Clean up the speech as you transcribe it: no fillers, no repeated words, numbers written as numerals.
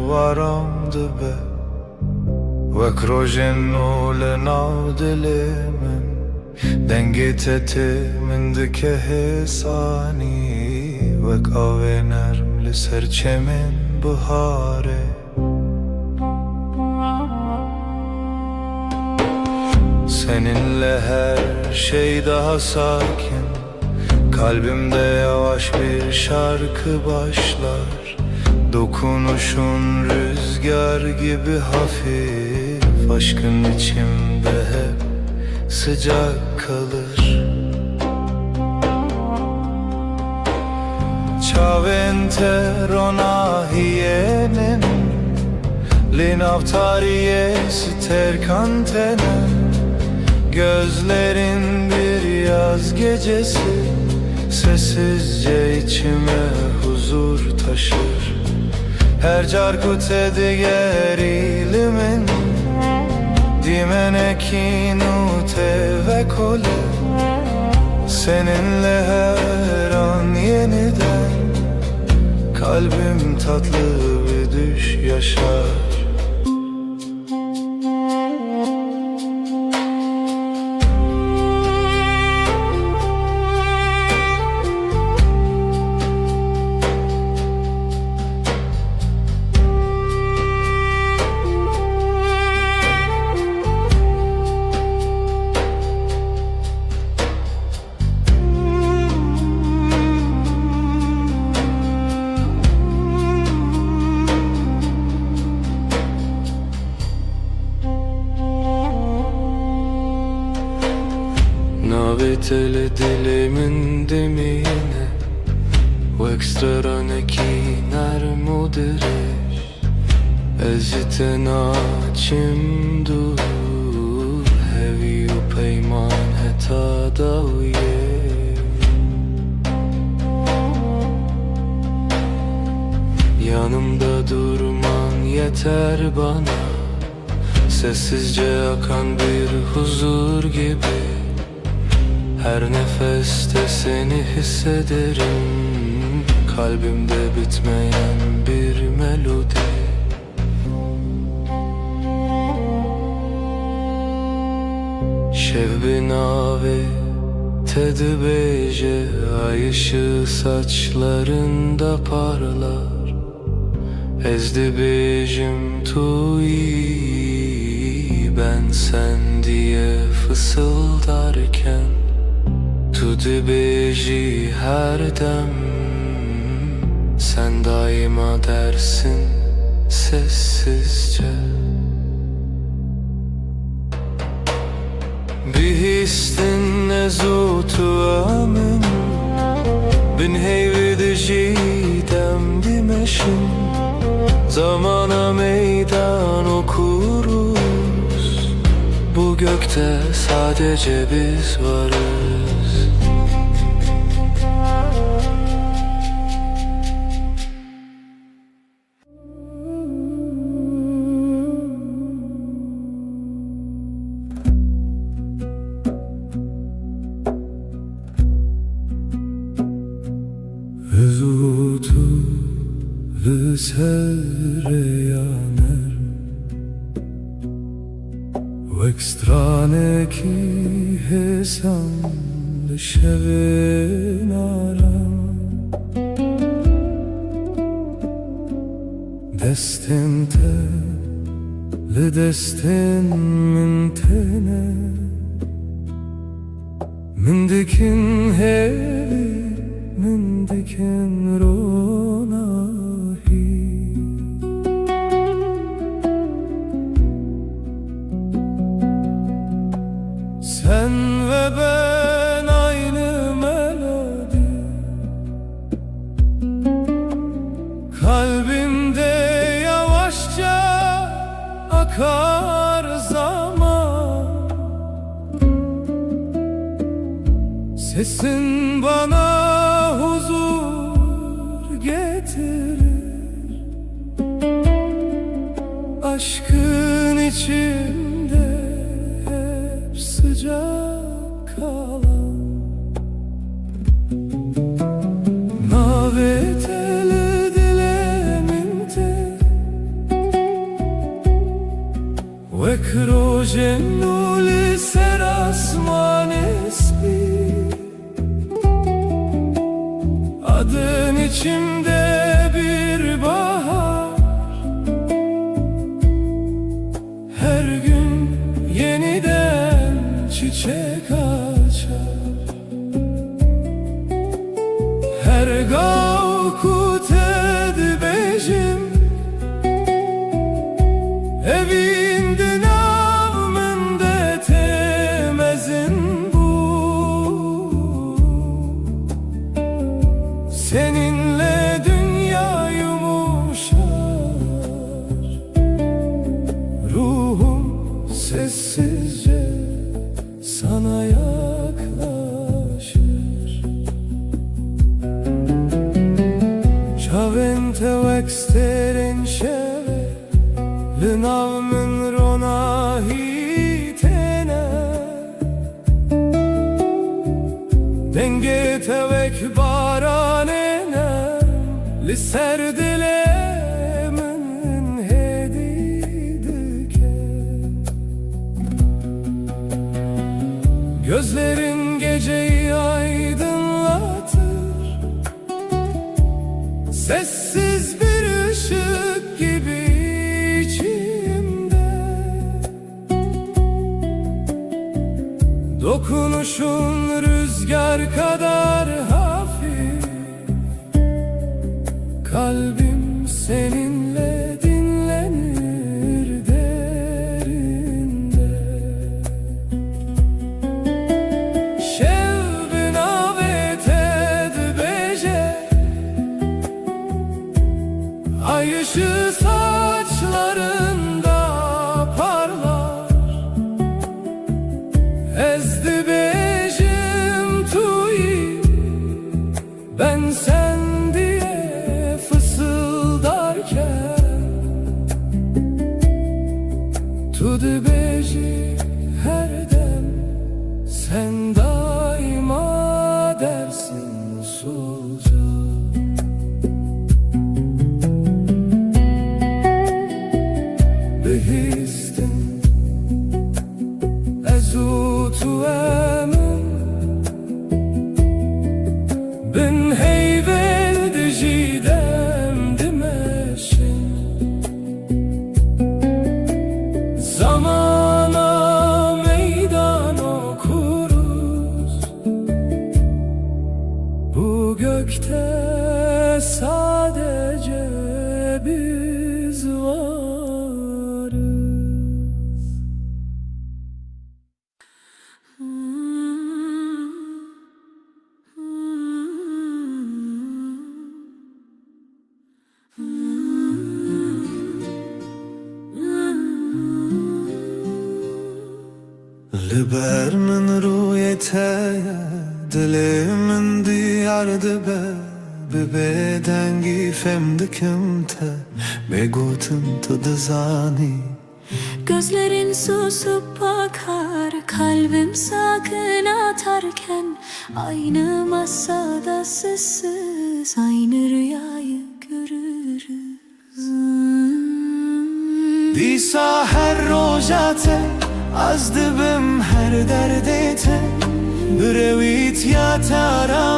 varam dibe Wek rojin u le navdili min Dengit eti min dike hisani Wek ave nerm li ser çemin bihare Seninle her şey daha sakin Kalbimde yavaş bir şarkı başlar Dokunuşun rüzgar gibi hafif Aşkın içimde hep sıcak kalır Çaventero hiyenin Linavtariye sterkantene Gözlerin bir yaz gecesi Sessizce içime huzur taşır Her carkute diğer ilimin Dimenekinu ve kole Seninle her an yeniden Kalbim tatlı bir düş yaşar Navetele dilimin demine Wek straneki nermudirish Ezite naçim dur Hevi u peyman heta davye Yanımda durman yeter bana Sessizce akan bir huzur gibi Her nefeste seni hissederim Kalbimde bitmeyen bir melodi Şevbi nave tedbeje Ay ışığı saçlarında parlar Ezdi bejim tuyi Ben sen diye fısıldarken Tu dibeji her dem Sen daima dersin sessizce Bir histin nezutu amin Bin heyvedici demdimeşin Zamana meydan okuruz Bu gökte sadece biz varız Zutu sereyaner Wek straneki hesam Şevenaram Destinte le destin min tene Min dikin hevi Min dikin ronahi Sen ve ben aynı melodi Kalbimde yavaşça akar zaman Sesin bana huzur getirir Aşkın içimde hep sıcak kalan Navetele dileminte ve crogenul seras manespi. Adın içimde bir bahar, her gün yeniden çiçek açar. Her gavkut edbejim evinde navmende temezin bu. Seninle dünya yumuşar, ruhum sessizce sana yaklaşır. Chavente vexteren şeve Lınavmın rona hitene, denge tevek baranene Lisserdilemin hedidike. Gözlerin geceyi aydınlatır, sessiz bir ışık gibi içimde. Dokunuşun rüzgar kadar hafif, kalbim seninle dinlenir derinde. Şevbin avet edbeje, ay ışığı saçlarında parlar. Ezdi bejim tuyi, ben sen diye fısıldarken. Tudu beji her dem, sen daima dersin sulca. Behistin ezutu emin, bin heyvel dijidem dimeşin. Zamana meydan okuruz, bu gökte sadece biz varız. لبر من رویته دل من دیارده به بدنگی femdikim te begotum tadı zani. Gözlerin susup bakar, kalbim sakın atarken. Aynı masada sessiz, aynı rüyayı görürüz. Disa her rojate az dibim her derdete Brevit ya tara